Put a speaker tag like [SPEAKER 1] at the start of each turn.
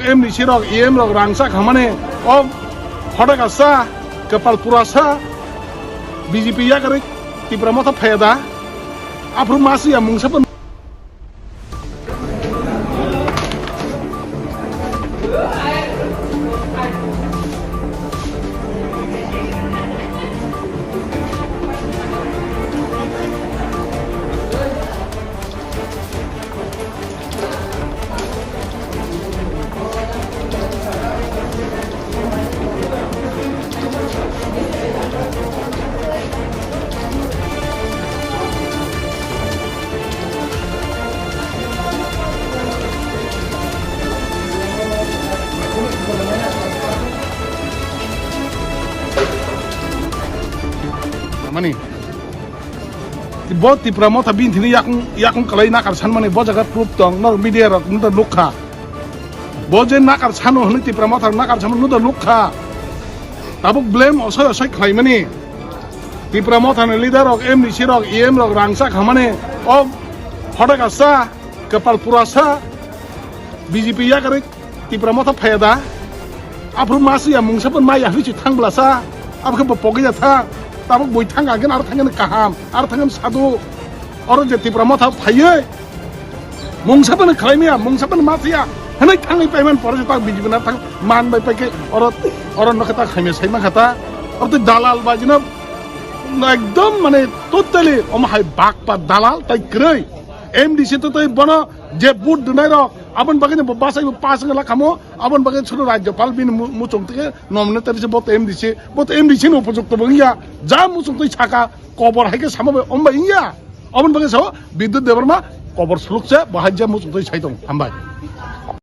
[SPEAKER 1] MDC rok EM rok rangsa khamane o hodak asa kepal purasa BJP ya kare tipra mata pheda afru masi ya mungsapan mani bot tipra mota bin thini yakung kalai nakar san mani bo jaga proof tong nor media rok nuda lukha bo je nakar sano hni tipra mota nakar san nuda lukha tabuk blame osoi khlai mani tipra mota ne leader rok MDC rok EM rok rangsa khamane o hodak asa kepal purasa BJP ya kare tipra mota pheda afru masi ya mungsapan maya hichi thanglasa abke pogi ja tha tabuk boi thangagen ar thangen kaham ar thangen sadu or je tipra motha phaiye mungsapan khlaimia mungsapan matia hanai thangai payment por je tak BJP na thang man bai paike or nokata khaime saima khata or to dalal bajina একদম মানে totally omahai bak pa dalal tai krei MDC to tai bono je bud dunai rok abon bagin basai pas ngala khamo abon bagin churu rajyapal bin muchong থেকে nominator je bot MDC no উপযুক্ত বঙ্গিয়া যা মুচং তৈ ছাকা কবর হাইকে সামাবে অম্বা ইয়া abon bagin so বিদ্যুৎ দেবর্মা কবর সুলুকছে বাহাজ্যা মুচং তৈ সাইতং হামবাই